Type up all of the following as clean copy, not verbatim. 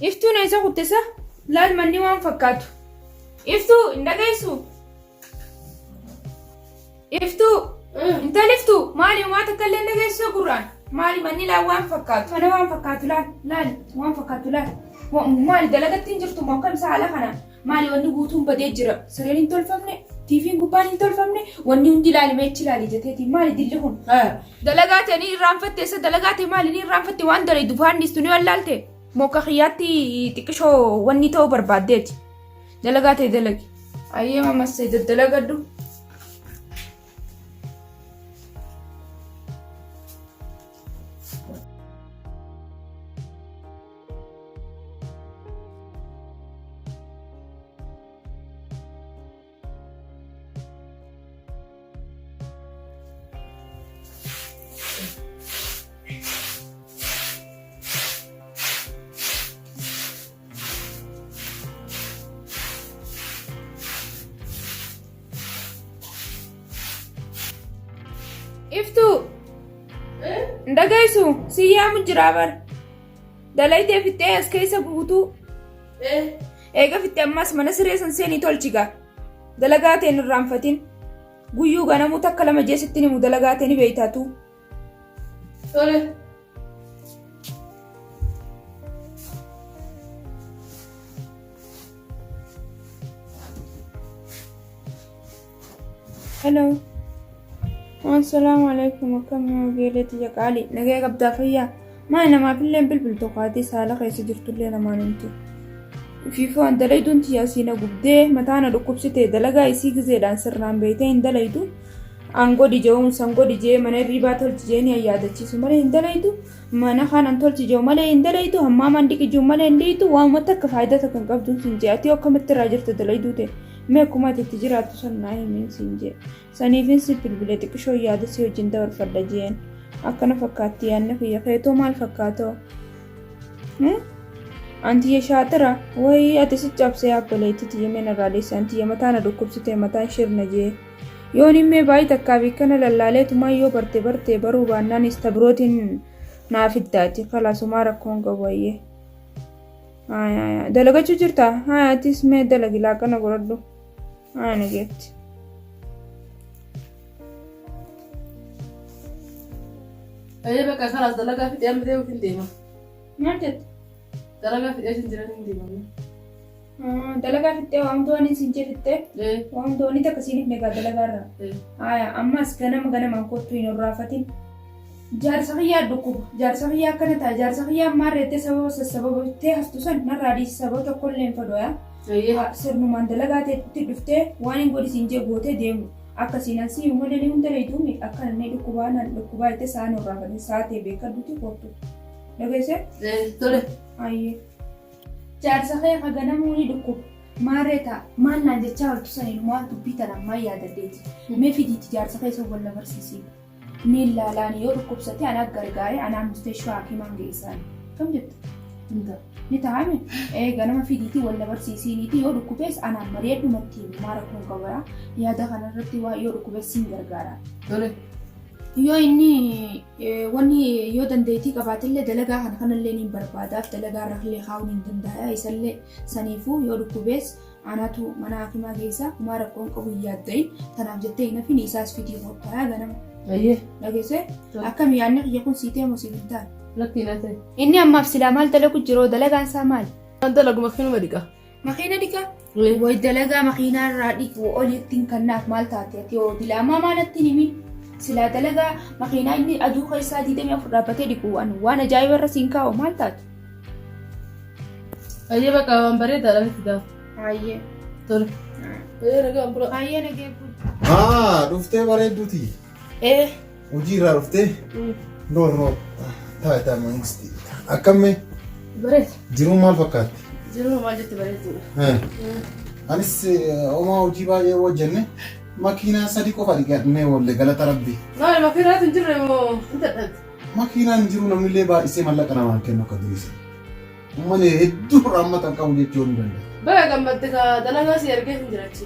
Iftuu na isa kuttisa laal manni waan fakkaatu. Iftuu hin dhagaysu. Iftuu intal iftuu maali waan takka illee dhagaysu gurraan maali manni laal waan fakkaatu. Mana waan fakkaatu laal waan fakkaatu laal. Maali dalagatti hin jirtu moo akkam saala kana maali wanni guutuun badee jira sireen hin tolfamne tiifiin gubbaan hin tolfamne wanni hundi ilaalimee ichi ilaali jeteeti maali dilli kun. Dalagaatanii irraanfatte isa dalagaate maali ni irraanfatte waan dareedu faannistu ni wallaalte. Moka khiyati tikisho wanni ta'uu barbaaddeeti. Dalagaa ta'e dalagi. Ayyee mamas ta'e daddalagadhu. Iftuu ndagaysu siyaamu jira bar dalaytee fittee as keessa guutuu eega fittee ammas mana siree san seenii tolchiga dalagaa ta'e irraanfatin guyyuu ganamuu takka lama jeesitti himu dalagaa ta'e ni beeytaatu. Tole. Hello. Assalamu alaikum akkam geeleti jaqaali nagee qabdaa fayyaa maa namaaf illee bilbiltu qaatee saala keessa jirtullee namaan himtu fiifoo an dalayduun tiyaasiina gubdee mataana dhukkubsite dalagaa isii gizeedhaan sirnaan beeytee hin dalaydu an godhi je'uun san godhi jee mana hirribaa tolchi jee ni ayyaadachiisu malee hin dalaydu mana kaanan tolchi je'u malee hin dalaydu hammaamaan dhiqijuu malee hin dhiitu waamuma takka faayidaa takka hin qabduun sin jee ati akkamitti irraa jirta dalayduu ta'e. Mee akkuma ati jiraattu san naa himin siin jee saniifin si bilbilee xiqqishoo yaada si wajjin dabarfadha jeen akkana fakkaatti yaanna kiyya feetoo maal fakkaatoo antiyya shaatira wayii ati si cabsee abboleetti tiyya meen irraaleessa antiyya mataana dhukkubsitee mataan shirna jee yoon himmee baay'ee takkaa bikkana lallaaleetumaa yoo barte baruu baannaanis tabirootiin naaf iddaati kalaasumaa rakkoon qabu wayyee dalagachuu jirta atis mee dalagi laaqana godhadhu nageetti. Ayyee bakka kanaas dalagaa fixee amma deemuuf hin deema. Maal jette? Dalagaa fixee hin jiran hin deemamu. Dalagaa fixee waamtoonni siin jeefittee waamtoonni takka siiniif negaa dalagaarra. Ammas ganamaan kottuu hin horraafatin. Jaarsa fayyaa dhukkuba jaarsa fayyaa akkana ta'a jaarsa fayyaa maarreettee sababa sassababattee haftu san narraa dhiisi sababa tokko illee hin fadhoya. Sirnumaan dalagaa ta'etti dhuftee waan hin godhisiin jee gootee deemu akkasiin ansii malee ni hunda leetuun akkana inni dhukkubaa itti saan horraafatin saatee beekadduuti kottu. Dhageesse? Tole. Ayyee. Jaarsa fayyaa ka ganamuu ni dhukkuba maarree ta'a maal naan jechaa hortu saniin waan dubbii tanaan maa yaadaddeeti. Mee fidiitti jaarsa fayyaa isa wal barsiisii. Miilaalaan yoo dhukkubsate ana gargaaree anaan musteeshoo hakimaan geessaan kam jette ni taa'ame ganama fidiitii wal barsiisiniiti yoo dhukkubees anaan bareedumatti maara kun qabaa yaada kanarratti waa yoo dhukkubees siin gargaara. Yoo inni wanni yoo dandeettii qabaatillee dalagaa kana kanallee ni barbaadaaf dalagaa irrallee haa'uun hin danda'a isallee saniifuu yoo dhukkubees anatu mana hakimaa geessaa maara kun qabu yaaddayin tanaaf jettee hin hafin isaas fidii qophaa'aa ganama. Ayyee. Dhageesse akkam yaadni kiyya kun siitee musiibintaan. Lakkiin ati. Inni ammaaf silaa maal dalagu jiroo dalagaan isaa maal? Waan dalagu makiinuma dhiqa. Makiina dhiqa? Way dalagaa makiinaa irraa dhiqu oliittiin kannaaf maal taate ati yoo dilaamaa maalatti himi? Silaa dalagaa makiinaa inni aduu keessaa 24 dhaabbatee dhiqu waan ajaa'iba irra siin kaa'u maal taate? Ayyee bakka waan bareedaadha ni fidaa. Ayyee. Tole. Ayyee nagaa bula. Ayyee nagee bula. Dhuftee bareedduuti. Hojii irraa dhuftee? No. Taa'ee mangisti. Akkammee? Bareeda. Jiruun maal fakkaatti? Jiruun maal jetti bareeduudha. Anis homaa hojii baay'ee hojjenne makiinaa 3 qofa dhiqannee oolle galata rabbii. Maali makiinaatu hin jirre moo hin dadhabde? Makiinaan jiru namnillee baay'isee mallaqa namaan kennu akka durise. Malee hedduu raammatan qabu jechuu ni danda'a. Baga gammadde ka dalagaa si ergee hin jirachi.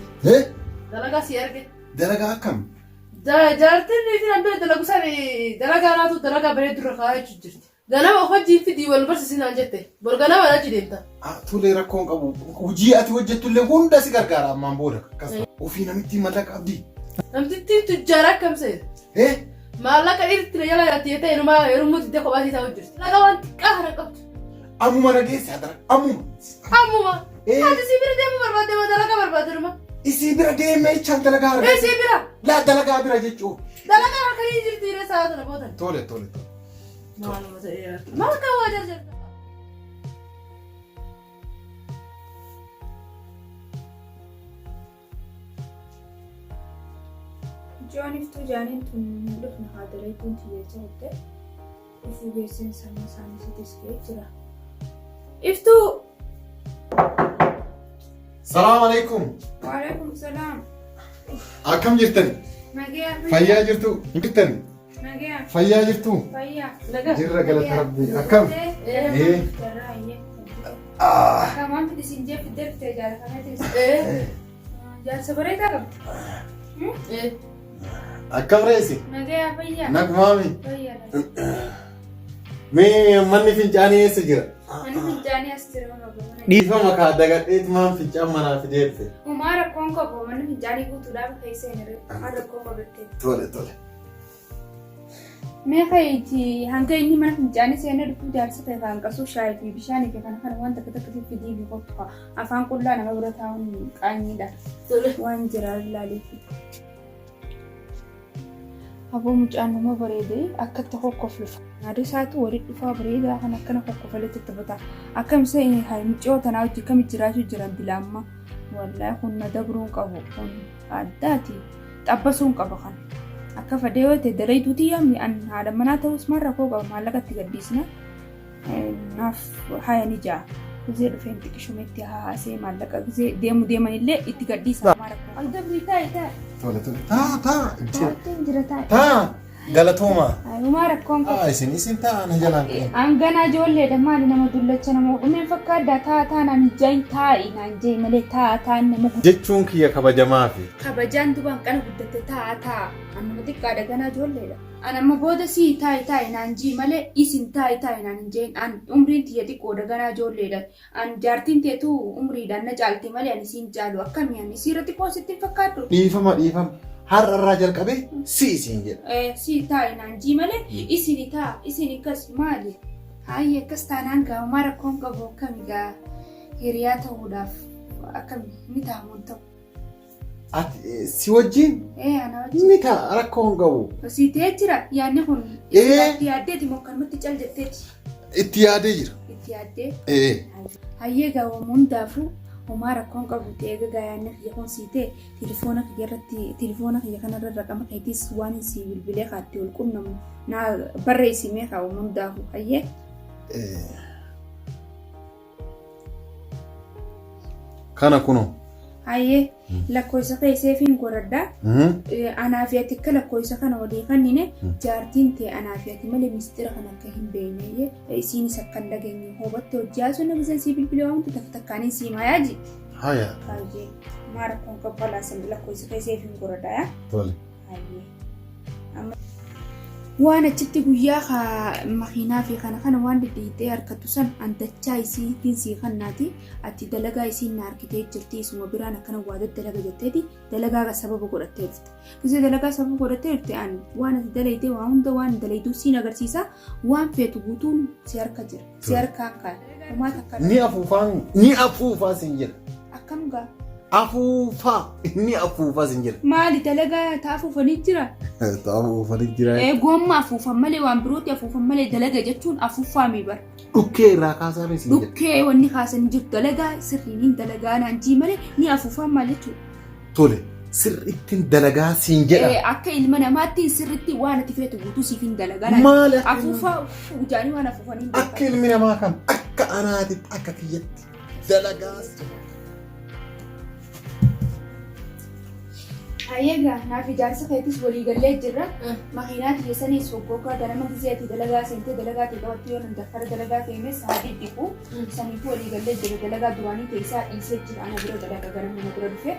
Dalagaa si erge. Dalagaa akkam? Jaartiin fi namni dalagu sani dalagaa laatu dalagaa bareedu irra kaa'aa jirti. Ganama hojii fidii wal barsiisinaan jette. Bor ganama achi deemta. Tole rakkoon qabu. Hojii ati hojjettullee hunda si gargaara ammaan booda. Ofii namitti mallaqa abdii. Namtittiin tujjaara akkam seera. Maallaqa dhiirti jala yaatti ta'e numaa yeroo itti kophaatti isaa hojjetu. Laga waan xiqqaa kana qabdu. Ammuma nageessa adara. Ammuma. Ati si bira deemu barbaadde moo dalagaa barbaadde numa? Isii bira deemee chaan dalagaa argate. Isii bira. Laa dalagaa bira jechuun. Dalagaa halkanii jirti irra sa'a sana boodan. Tole. Maaluma ta'eera. Maal kan waa jarjarta? Jooniftuu jaaniin tun mul'ifna haadalee kun xiyyeessa hotte ifuu geessin sammuu isaanii sitis ga'ee jira. Iftuu! Salaam alaikum. Waalaikum salaam. Akkam jirtani? Nagaa. Fayyaa jirtu? Jirtani? Nagaa. Fayyaa jirtu? Fayyaa. Jirra galata rabbii. Akkam? Jarraa iyyee. Akkamaan fidisiin jee fiddee fittee jaallatanii jaarsa bareedaa qabdi. Akkam reesi? Nagaa fayyaa. Nagmaami? Fayyaa. Mee manni fincaanii eessa jira? Manni fincaanii as jira mana. Dhiifama kaa dagadheeti maan fincaan manaa fidee dhufe. Uumaa rakkoon qabu manni fincaanii guutuudhaaf keessa hin irratti maan rakkoo qabattee. Tole. Mee ka'iiti hanga inni mana fincaanii seenaa dhufuu jaarsa ta'e kan qasuu shaayii fi bishaanii fi kana waan takka takka fidii fi qottu afaan qullaa nama bira taa'uun qaanyiidha. Waan jira ilaaleefi. Aboo mucaan nama bareedee akkatti hokkof lufa. Yaada isaatu walitti dhufaa bareedaa kan akkana hokkofaletti taphata. Akkam isa mucoo tanaa hojii kam jiraachuu jiran bilaamma. Wallaahi kun na dabruun qabu kun addaati. Xabbasuun qaba kan. Akka fadee yoo ta'e dareetuuti yaamni haadha manaa ta'us maal rakkoo qaba maallaqatti gaddisna. Naaf haya ni ja'a. Gizee dhufeen xiqqishumetti haasee maallaqa gizee deemanillee itti gaddisa. Al dabrii taa'e. Tole. Taa'uutiin jira taa'e. Taa galatooma. Uumaa rakkoon qabu. Isin taa'an jalaan qe'e. Anganaa ijoolleedha maali nama dullacha nama dhumeen fakkaaddaa taa'aa naan jain taa'i naan jee malee taa'aa nama. Jechuun kiyya kabajamaa fi. Kabajaan dubaan kana guddatte taa'aa. Annuma xiqqaadha ganaa ijoolleedha. Anamma booda sii taa'i naan jii malee isin taa'i naan jeen an umriin tiyya xiqqoodha ganaa ijoolleedha. An jaartiin teetu umriidhaan na caalti malee ani siin caalu akkamii ani siirratti koosittiin fakkaaddu. Dhiifama. Har'arraa jalqabee isiin jedha. Sii taa'i naan jii malee isin akkas maali? Haayyi akkas taanaan gaamaa rakkoon qabu akkami gaa hiriyaa ta'uudhaaf akkami ni taa'amuun ta'u. Ati si wajjin? Ana wajjin. Ni ta'a rakkoon qabu. Si ta'ee jira yaadni kun itti yaaddeeti moo kanumatti cal jetteeti? Itti yaadee jira. Itti yaaddee? Hayyee gaawwamu hundaafuu homaa rakkoon qabu ta'ee gagaa yaadni kiyya kun sii ta'e tilifoona kiyya kanarra raqama keetis waan si bilbilee kaatti ol qunnamu naa barreessimee kaawwamu hundaafuu hayyee. Kana kunoo. Hayyee lakkoofsa keesseefiin godhadhaa. Anaa fi ati akka lakkoofsa kana walii kannine jaartiin ta'e anaa fi ati malee mistira kan akka hin beekne isiinis akka hin dhageenye hubatte hojjaa sun nama si bilbilee waamtu takkaaniin si maayaa. Hayaa. Hayyee maara kun qabbalaa san lakkoofsa keesseefiin godhadhaa. Tole. Hayyee. Waan achitti guyyaa makiinaa fi kana waan diddiitee harkattu san antachaa isiitiin sii kannaati ati dalagaa isiin na harkitee jirti isuma biraan akkana waa dalaga jetteeti dalagaa sababa godhattee jirti. Gisee dalagaa sababa godhattee jirti waan ati dalaytee waan hunda waan dalaytuu siin agarsiisa waan feetu guutuun si harka jira. Si harkaan kaan. Ni afuufaa siin jira. Akkam gaa? Ni afuufaa siin jira. Maali dalagaa taafuufanii jira? Taafuufanii jira. Gomma afuufan malee waan birootti afuufan malee dalaga jechuun afuufaa miibar. Dhukkee irraa kaasaa siin jira. Dhukkee wanni kaasan jiru dalagaa sirriin dalagaa naan jii malee ni afuufan maal jechuudha. Tole sirrittiin dalagaa siin jedha. Akka ilma namaatti sirritti waan ati feetu guutuu siifin dalagaa. Maali afuufaa ujaanii waan afuufanii. Akka ilmi namaa kam akka anaatitti akka kiyyatti dalagaa. Hayyee naaf ijaarsa keetis waliigallee jirra. Makiinaa keessaniis hoggoogaa ganama gizeeti dalagaa seentee dalagaa ta'e qabattu yoo dandaffara dalagaa ta'e saadii dhiqu saniifu waliigallee jira dalagaa duraanii keessaa dhiisee jira ana bira dalagaa ganama mana bira dhufe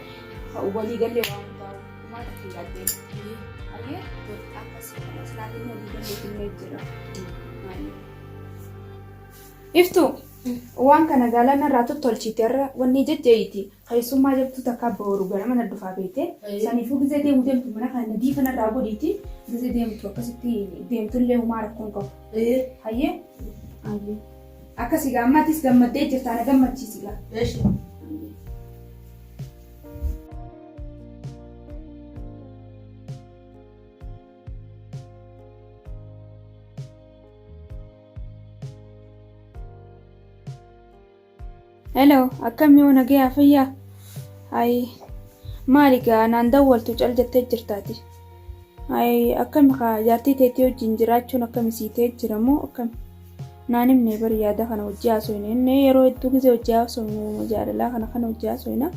waliigallee waan hundaa'u uumaa takka yaaddee. Hayyee akkasii kanas naaf inni waliigallee jira. Iftu waan kana gaalana irraa tottolchite irra wanni jejjeeyti keessummaa jirtu takka booru ganama na dhufaa beete saniifuu gizee deemu deemtu mana kana nadii kana irraa godhiiti gizee deemtu akkasitti deemtullee humaa rakkoon qabu. Hayyee akkasii gaammaattis gammaddee jirta na gammachiisi gaa. Hello, akkami yoo nagaya fayyaa? Ay, maali gaa naan dawwaltu cal jettee jirtaati. Ay, akkami kaa jaartii teetii wajjin jiraachuun akkami siitee jiramoo akkami? Naan himne bari yaada kana hojii haasofne inni yeroo hedduu gisee hojii haasofne jaalalaa kana hojii haasofna.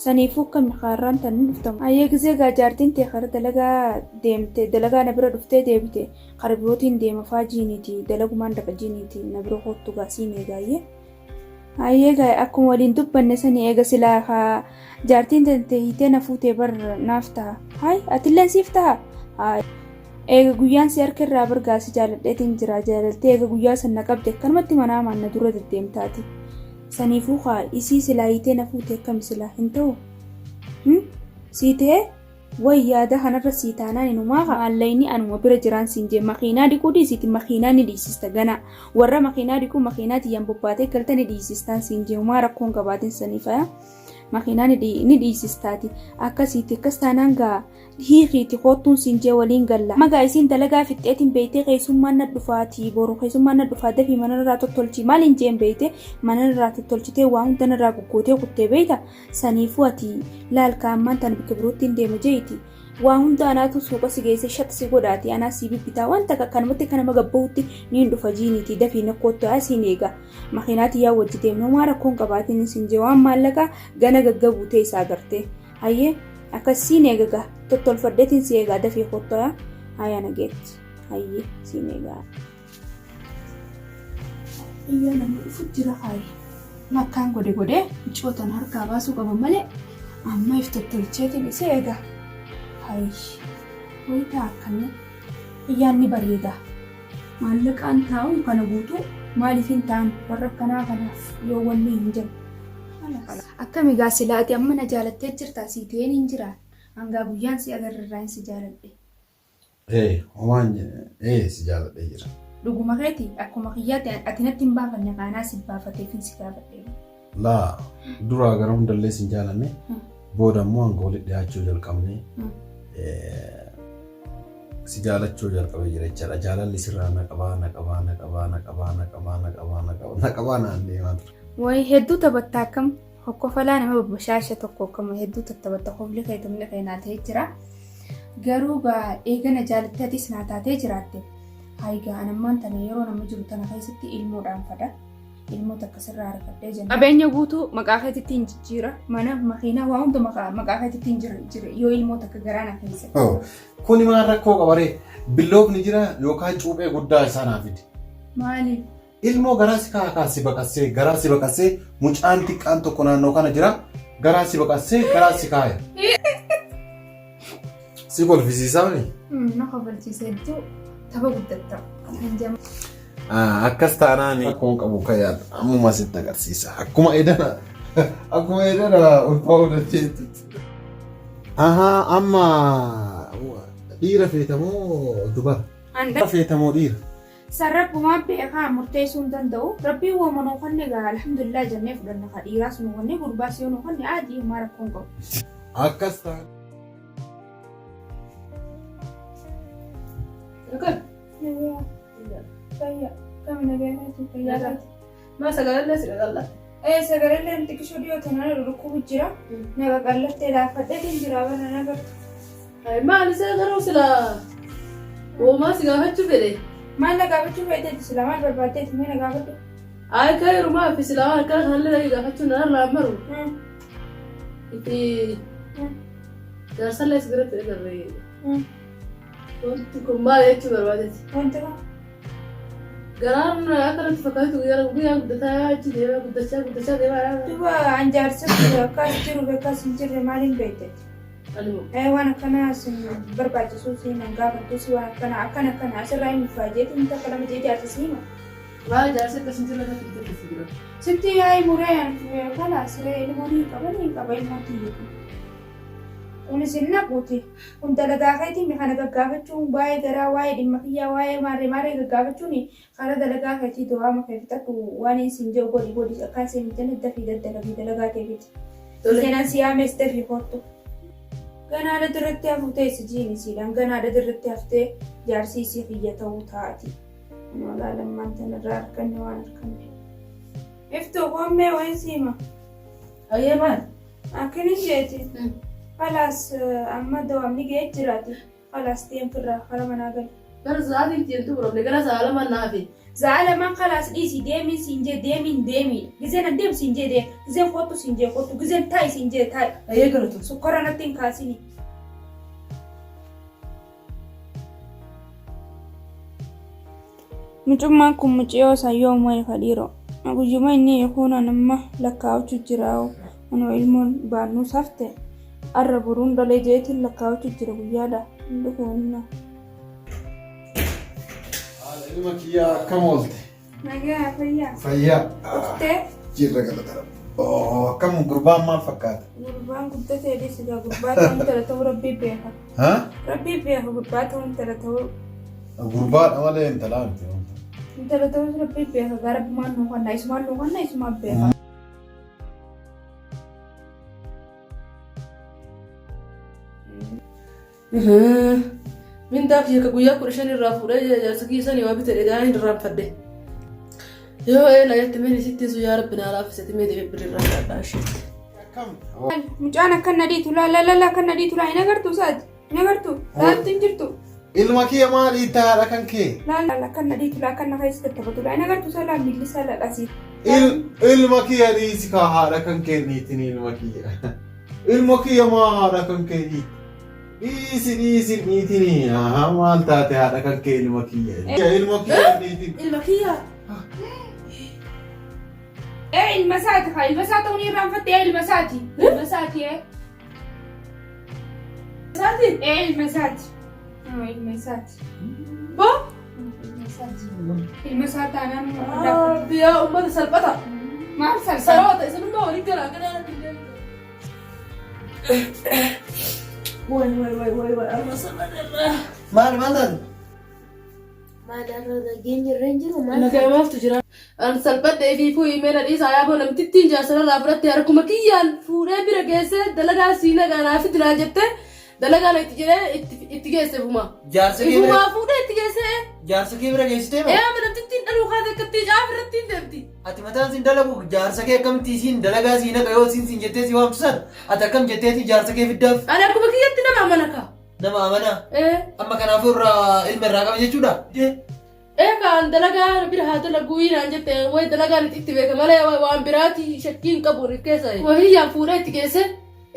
Saniifuu akkami kaarraan tan dhuftamu. Ayyee gisee gaa jaartiin tee kara dalagaa deemte dalagaa na bira dhuftee deebite kara birootiin deema faajiiniiti dalagumaan daqa jiiniiti na bira kottu gaa siinee gaayyee. Ayyee gaa akkuma waliin dubbanne sanii eega silaa haa jaartiin tante hiitee na fuutee bar naaf ta'a. Hayi atilleen siif ta'a. Eega guyyaan si harka irraa bargaasi jaaladheetiin jira jaalaltee eega guyyaa sana qabde akkanumatti manaa maanna dura deddeemtaati. Saniifuu haa isii silaa hiitee na fuutee akkami silaa hin ta'u? Siitee wayyaada kanarra sii taanaan inumaa haallayni anuma bira jiraan siin jee makiinaa dhiquu dhiisiiti makiinaa ni dhiisista gana warra makiinaa dhiquu makiinaa tiyyaan bobbaatee galta ni dhiisistaan siin jee humaa rakkoon qabaatin saniifaya makiinaa ni dhiisistaati akkasiiti akkas taanaan gaa hiikiiti koottuun siin jee waliin galla magaa isiin dalagaa fixxeetiin beeytee keessummaan na dhufaati boru keessummaan na dhufaa dafii manarraa tottolchi maaliin jeen beeytee manarraa tottolchitee waa hundanarraa guggootee kuttee beeyta saniifuu ati laalkaammaan tan bika birootiin deema jeeti waa hunda anaatu suuqa si geesse shatsi godhaati anaa si bibbitaa wanta kanumatti kana magabbahutti niin dhufa jiiniiti dafii nakkoottu asiin eega makiinaati yaa wajji deemnoo maa rakkoon qabaatiin siin jee waan maallaqa gana gaggabuutee isaa gartee hayyee akkasiin eegaga tottolfadheetiin si eegaa dafii kottoya hayya nageetti hayyee siin eegaa. Iyyaa namni dhufu jira hayi makkaan godhe michootan harkaa baasuu qaban malee amma if tottolcheetiin isa eegaa. Hayi wayitaa akkana iyyaan ni bareeda maallaqaan taa'u kana guutuu maaliif hin ta'an warra akkanaa kanaaf yoo wanni hin jiru. Akkami gaa silaati amma na jaalattee jirtaa si ta'een hin jiraan hangaa guyyaan si agarrarraa hin si jaaladhe. Homaan si jaaladhee jira. Dhuguma keeti akkuma kiyyaatti ati natti hin baafanne kaanaa si baafateef hin si gaafadhe. Laa duraa gara hundallee si hin jaalanne booda immoo hanga walitti dhiyaachuu jalqabne si jaalachuu jalqabee jira jechaadha. Jaalalli sirraa naqabaa naannee waan ture. Way hedduu taphatta akkam hokkofalaa nama babbashaasha tokko akkama hedduu taphatta hofli kayyatamne kaynaa ta'ee jira. Garuu gaa eegana jaalatteetis naa taatee jiraatte. Hayi gaa anammaan tana yeroo nama jiru tana keessatti ilmoodhaan fada. Ilmoota akkasirraa argadhee jenna. Qabeenya guutuu maqaa keetitti hin jijjiira. Mana makiinaa waa hunda maqaa keetitti hin jira yoo ilmoota akka garaana keessatti. Kuni maal rakkoo qabaree billoofni jira yookaan cuuphee guddaa isaa naaf fidi. Maaliif? Ilmoo garaasi kaakaasi baqassee garaasi baqassee mucaan xiqqaan tokko naannoo kana jira garaasi baqassee garaasi kaaya. Si kolfisiisaa mi? Na kolfisiisee jiru tapha guddatta. Akkas taanaan akkuma qabu kayyaadha ammuma sitti agarsiisa akkuma edana ulfaa'uu dandeettitti. Amma dhiira feetamoo dubara? Feetamoo dhiira? Sarrabbumaa beekaa murteessuu hin danda'u. Rabbiin uumanuu kan egaa alhamdulillah jennee fudhanna ka dhiiraas nu wanne gurbaas yoo nu kan adii uumaa rakkoon qabu. Akkas ta'a. Fayyaa kami nagahatti fayyaa. Ma sagalee si dhagalla. Sagalee xiqqishoo dhiyoote nana dhukkubu jira. Naga qallattee laaffadheetiin jira bana nagartu. Maali garuu sila uumaa si gaafachuu fedhe. Maal na gaafachuu fedheeti sila maal barbaaddeeti mee na gaafadhu. Ay ka yerumaa fi sila waan akkana kanallee gaafachuu narraa maru. Itti jaarsallee si biratti agarree. Wanti kun maal jechuu barbaadeeti? Wanti kun? Garaan akkanatti fakkaatu guyyaa guddataa achi deemaa guddachaa deemaa. Duuba anjaarsa akkas jiru akkas hin jirre maaliin beekteeti? Waan akkanaa barbaachisuu si nan gaafattu si waan akkana asirraa hin faajeetiin takka lama jeetii asii hima. Waa jaarsa akkasitti lafa fiddee jira. Sitti yaa'ii mureen kalaas ilmoonii qabanii qaba ilmootii jedhu. Kunis hin naquuti. Kun dalagaa keetiin kana gaggaafachuun waa'ee garaa waa'ee dhimma kiyyaa waa'ee maarree gaggaafachuun karaa dalagaa keetii do'aa makee fixatu waan isin jiru godhi akka isin jenne dafii daddalagii dalagaa keetii. Seenaan siyaames dafii hortu. Ganaadha dirratti hafuutee si jiinisiidhaan ganaadha dirratti haftee jaarsii si kiyya ta'uu taati. Noolaa lammaan tanarraa arganne waan arganne. Iftuu hommee wayin siima. Ayyee maal? Akkini jeeti. Kalaas amma dawamni ga'ee jiraati. Kalaas deemfirraa kara manaa gali. Gara sa'aatiin jentu biroolee gara sa'a lamaan naafi. Sa'a lamaan kalaas dhiisi deemin siin jee deemin. Gizeen adeem siin jee deem. Gizeen kottu siin jee kottu. Gizeen taa'i siin jee taa'i. Ayyee galatu. Sukkora natti hin kaasini. Mucummaan kun mucayyoo sayyoo moo'ee fadhiiroo. Guyyuma inni eekuuna nama lakkaa'utu jiraa'u. Anoo ilmoon baannuus hafte. Arra buruun dhalee jeetiin lakkaa'utu jira guyyaadha. Hundi kunnaa. Ilma kiyyaa akkam oolte? Nagaa fayyaa. Fayyaa. Uftee? Jirra galatara. Akkam gurbaan maal fakkaata? Gurbaan guddatee dhiisigaa gurbaa ta'uun tala ta'uu rabbii beeka. Rabbii beeka gurbaa ta'uun tala ta'uu. Gurbaadha malee intalaa miti. Intala ta'uu rabbii beeka gara isumaan nuuqannaa isumaan beeka. Mindaa fi akka guyyaa 15 irraa fuudhee jaarsa kiisanii waa bitee dheedhaan irraan fadde. Yoo na jetti meen isitti su yaa rabbi naa laaffisati mee deebiin birrirraa fadhaa isheetti. Mucaan akka nadhiitu laalala akka nadhiitu laa hin agartuu isaati hin agartuu laatti hin jirtu. Ilma kiyya maalii taa'aadha kan kee? Laalala akka nadhiitu laa akka nafa isa taphatu laa hin agartuu isaa laa miilli isaa ladhasi. Ilma kiyya dhiisi kaa haadha kan kee niitiin ilma kiyya. Ilma kiyya maa haadha kan kee niiti? Dhiisi niitiin maal taate haadha kan kee ilma kiyya. Ilma kiyya niitiin. Ilma kiyya. Ilma isaati haa ilma isaa ta'uun irraanfatte ilma isaati. Ilma isaati Isaati? Ilma isaati. Ilma isaati. Boo? Ilma isaati. Ilma isaa taanaan biyyaa uummata salphata. maal salphata? Saroota isa hundaa waliin garaa garaa Wai, amma salphateerra. Maal taate? Maalirra nageenyi irra hin jiru maal? Nagayamaaftu jira. An salphadhee fi fuuyii meena dhiisaa yaaboo namtittiin jaarsararraa fudhattee harkuma kiyyaan fuudhee bira geessee dalagaa sii nagaa fi dinaa jettee dalagaa itti jedhee itti geesse fuma. Jaarsa kee bira fuudhee itti geesse. Jaarsa kee bira geessitee moo? Amma namtittiin dhaluu kaatee akkatti caaf irratti hin deemti. Ati mataan siin dalagu jaarsa kee akkamitti isiin dalagaa sii naqa yoo siin jettee si waamtu sana ati akkam jetteeti jaarsa kee fiddaaf? Ani akkuma kiyyatti nama amana kaa. Nama amanaa? Amma kanaafuu irraa ilma irraa qaba jechuudha? Kan dalagaa bira haa dalaguu naan jette wayi dalagaan itti beeka malee waan biraati shakkiin qabu keessa. Wahiyyaan fuudhee itti geesse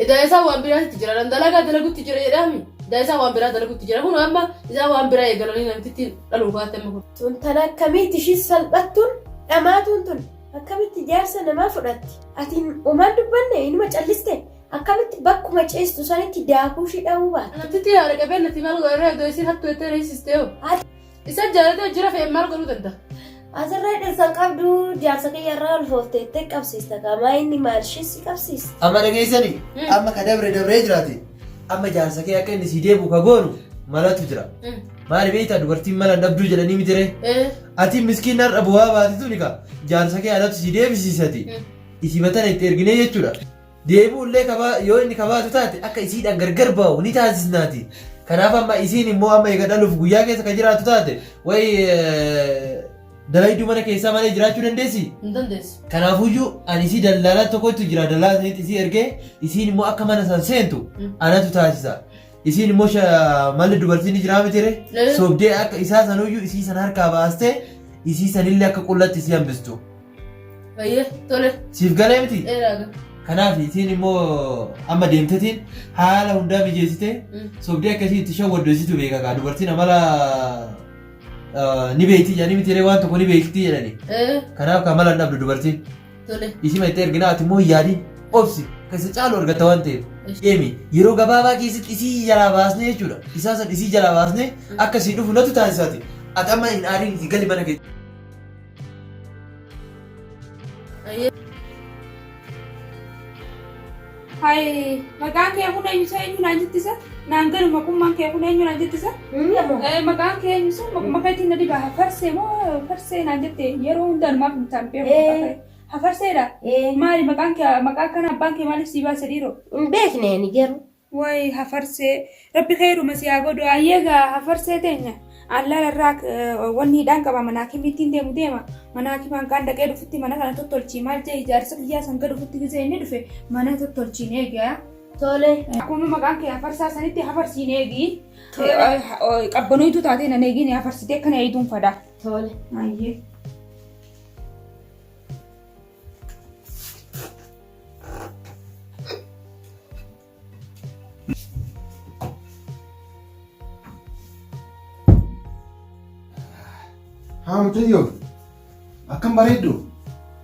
idaa isaa waan biraatti itti jira dalagaa dalaguutti jira jedhami. Idaa isaa waan biraa dalaguutti jira kun amma isaa waan biraa eegalanii namtittiin dhaluu baate amma kun. Sun tana akkamitti ishii salphattuun dhamaatuun tun akkamitti jaarsa namaa fudhatti? Ati uumaan dubbanne inuma calliste akkamitti bakkuma ceestu sanitti daakuu ishii dhahuu baate? Namtittiin haadha qabeenyatti maal godhee iddoo isiin hattu jettee reessistee hoo? Isa jaalatee jira fe'ee maal godhuu danda'a? Asirraa dhirsan qabdu jaarsa keeyyaarraa ulfooftee itti qabsiista qaamaa inni maal ishee si qabsiista? Amma dhageessanii amma ka dabree jiraate amma jaarsa kee akka inni sii deebi'u ka goonu malatu jira. Maali beektaa dubartiin mala dhabduu jedhanii mitire? Ati miskiinaan dhabu waa baatitu nika jaarsa kee alatti sii deebisiisati. Isii matana itti erginee jechuudha. Deebi'ullee yoo inni kabaatu taate akka isiidhaan gargar bahu ni taasisnaati. Kanaaf amma isiin immoo amma eega dhaluuf guyyaa keessa kan jiraatu taate wayi dalayduu mana keessaa malee jiraachuu dandeessi? Hin dandeessu. Kanaafuyyuu ani isii dallaalaa tokkotu jira dallaalaa sanitti isii ergee isiin immoo akka mana san seentu anatu taasisa. Isiin immoo malli dubartiin ni jiraa mitire? Soobdee akka isaa sanuyyuu isii san harkaa baastee isii sanillee akka qullatti isii hambistu. Baay'ee tole. Siif galee miti? Dheeraaga. Kanaaf isiin immoo amma deemtetiin haala hundaa mijeessitee soobdee akkasii itti shawwaddu isitu beeka kaa dubartiin amala ni beekti jedhanii mitiree waan tokko ni beekti jedhani. Kanaaf kan mala hin dhabdu dubartiin. Isii mattee erginaa ati immoo yaadiin obsi keessa caalu argatta waan ta'eef. Eemi yeroo gabaabaa keessatti isii jalaa baasnee jechuudha. Isaa san isii jalaa baasnee akkasii dhufu natu taasisaati. Ati amma hin aariin gali mana keessa. Hai maqaan kee kun eenyu isa eenyu naan jettisa? Naan galu maqummaan kee kun eenyu naan jettisa? Maqaan kee eenyu isa maqaa ittiin nadi baha farsee moo farsee naan jette yeroo hundaan maaf mutaan beeku. Hafarseedha? Maali maqaan kee maqaa kana abbaan kee maaliif si baase dhiiroo? Hin beekne ni garuu. Way hafarsee rabbi kheeruma si haa godhu ayyeegaa hafarsee teenya. Allaarraa wanni hidhaan qaba manaa kimittiin deemu deema manaa kimaan kaan dhaqee dhufutti mana kana tottolchii maal jee ijaarsa kiyyaa san gad dhufutti gisee inni dhufe mana tottolchiin eegaa. Tole. Akkuma maqaan kee hafarsaa sanitti hafarsiin eegii. Qabbanoitu taatee nan eegiin hafarsitee akkana eeyituun fadaa. Tole. Ayyee. Haa mucayyoo akkam bareeddu.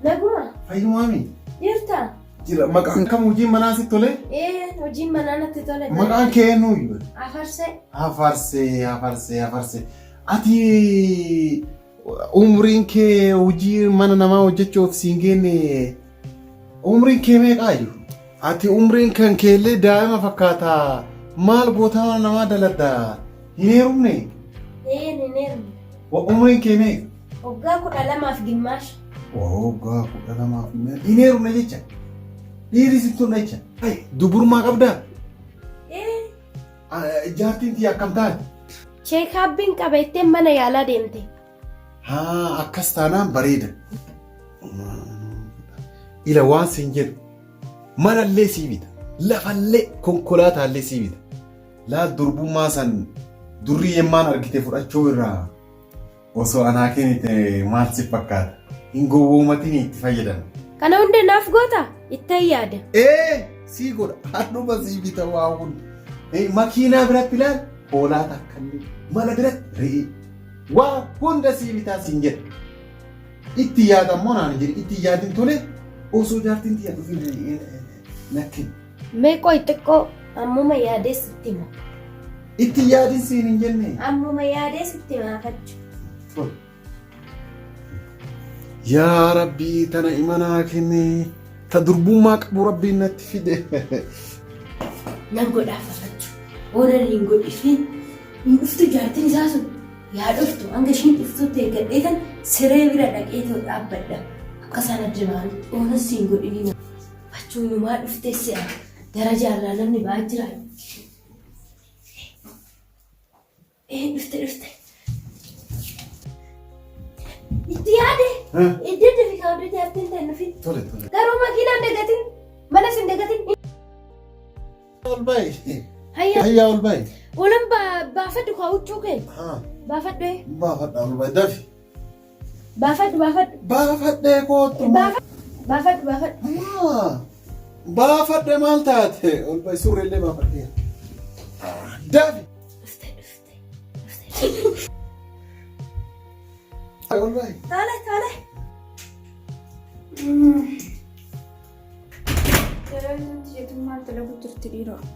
Naguma. Fayyumaami. Jirta. Jira maqaan kam hojiin manaa sitti tole? Hojiin manaa natti tole. Maqaan kee eenyu? Afarsee. Afarsee. Ati umriin kee hojii mana namaa hojjechuuf siin geenne umriin kee meeqaayu? Ati umriin kan keellee daa'ima fakkaata maal goota namaa daladda hin heerumne? Hin heerumne. Umriin kee meeqa? Waggaa 12 gimaash. Waggaa 12 hin heerumne jecha? Dhiirri sitti tolna jecha? Dubrummaa qabdaa? Jaartiin tiyya akkam taate? Cheekaabbiin qabeettee mana yaalaa deemte. Haa akkas taanaan bareeda. Ila waan siin jedhu manallee sii bita lafallee konkolaatallee sii bita. Laal durbummaa san durri yemmaan argite fudhachuu irraa osoo anaa kennite maal si fakkaata? Hin gowwoomatiin itti fayyadamu. Kana hundi naaf goota itti yaada. Sii godha halluma sii bita waa hunda. Makiinaa biratti ilaali hoolaa takkallee mana biratti re'ee waa hunda sii bitaa siin jedha. Itti yaadammoo naan jedhi itti yaadin tole osoo jaartiin tiyya dhufin nakkin. Meeqoo xiqqoo ammuma yaadee sitti hima. Itti yaadin siin hin jenne. Ammuma yaadee sitti himaafachu. Yaa Rabbii tana imanaa kenne ta durbummaa qabu Rabbiin natti fide. Nan godhaafafachu. Oolan hin godhifin hin dhuftu jaartiin isaa sun yaa dhuftu hanga ishiin dhuftuutti eeggadhee kan siree bira dhaqee ta'u dhaabbadha. Akka isaan addanaan oolas hin godhifin. Fachuun numaa dhuftee si'a darajaarraa namni ba'aa jira. Dhufte. Itti yaade. Iddoo fi kaawwaduu jaartiin ta'e nufi. Tole. Garuu makiinaan dagatiin mana sin dagatiin. Ol ba'i. Hayyaa ol ba'i. Oolan baafadhu kaawwachuu kee. Baafadhu. Baafadha ol ba'i dafi. Baafadhu. Baafadhee kootu. Baafadhu. Baafadhe maal taate ol ba'i surreellee baafadhee. Dafi. Ol ba'i. Tole.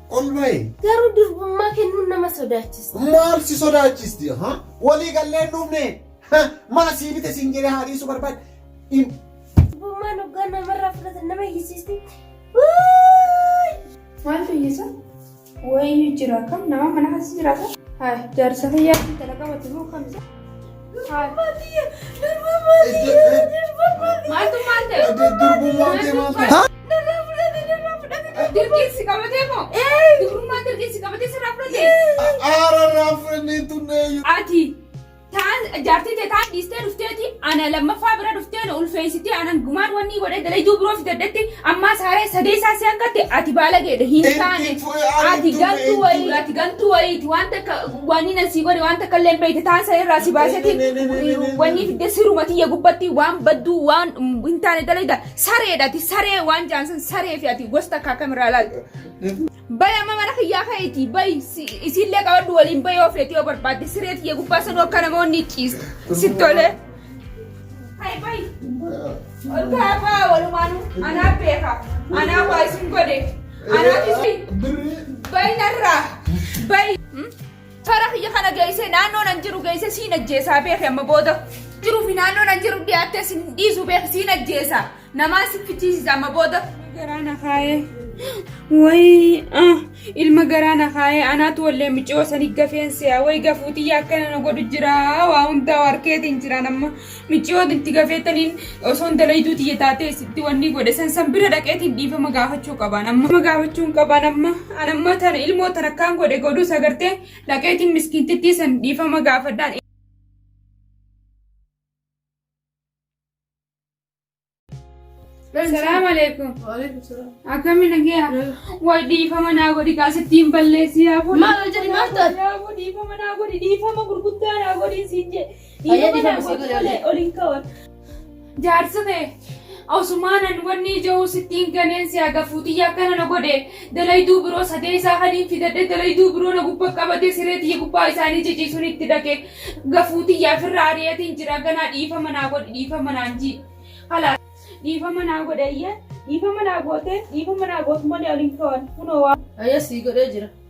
Ol ba'i. Garuu durbummaa kennuun nama sodaachisa. Maal si sodaachisti? Walii gallee dhufne. Maa sii bite siin jedhee haadhiisu barbaade. Durbummaan hoggaa namarraa fudhatan nama hiisisti. Maal fayyisa? Wayyuu jira akkam nama mana keessa jiraata? Jaarsa fayyaa dalagaa wajjin moo kamisa? Maaltu maal ta'e? Durbummaan kee maal ta'e? Dirqeessi qabatee moo? Dubrummaan dirqeessi qabatee sirraa fudhatee? Aararraa fudhannee tunneeyyu. Ati jaartii ta'e taan dhiistee dhufteeti ana lammaffaa bira dhuftee na ulfeessitee anan gumaan wanni godhee dalayyuu biroo fidaddetti ammaa saaree sadee isaa si hanqatte ati baala geedha hin taane ati gantuu wayiiti waan takka wanni nan sii godhe waan takka illee beeyte taan sana irraa si baaseeti wanni fidde siruma tiyya gubbatti waan badduu waan hin taane dalayda sareedhaati saree waan jaansan saree fi ati gosta akka kamirraa ilaaltu. Bayi amma mana kiyyaa kaa'eeti bayi isillee qabadhu waliin bayi of leetii yoo barbaadde siree tiyya gubbaa sanuu akka namoonni ciisu sitti tolee. Hayi bayi ol kaa'aa walumaanuu anaa beeka anaa waa isin godhe anaatis bayi narraa bayi fara kiyya kana geessee naannoo nan jiru geessee siin ajjeesaa beeke amma booda jiruu fi naannoo nan jiru dhiyaattee siin dhiisu beeke siin ajjeesaa namaa si fichiisisa amma booda. Garaana kaa'ee. Wai ilma garaana kaayee anaatu wallee miccoo sanii gafeensiyaa wai gafuutii akkana na godhu jira waa hundaa harkeetiin jira namma miccoo itti gafeetaniin osoo dalayduu tiyya taatee sitti wanni godhe san bira dhaqeetiin dhiifama gaafachuu qaba namma gaafachuun qaba namma tana ilmoo tana akkaan godhe godhuu sagartee dhaqeetiin miskiintittii san dhiifama gaafadhaan. Salaam alaikum. Waalaikum salaam. Akkamiin nagaa? Wayi dhiifama naa godhi kaasittiin balleessi yaa fuudhi. Maal jedhi maal taate? Yaa fuudhi dhiifama naa godhi dhiifama gurguddaa naa godhi siin jee. Ayyaa Dhiifama naa dhiifama godhi malee oliin kawan. Jaarsa ta'e osumaanan wanni ijoo sittiin ganeensi haga fuutii akkana na godhe dalayduu biroo sadee isaa kaniin fidadhe dalayduu biroo na gubbaa qabatee siree tiyya gubbaa isaanii ciciisuun itti dhaqe gafuutii yaafirraa ari'atiin jira ganaa dhiifama naa godhi dhiifama naan jii. Dhiifama naa godhe dhiifama naa goote dhiifama naa gootu malee oliin kawan kunoo waa. Ayyaa sii godhee jira.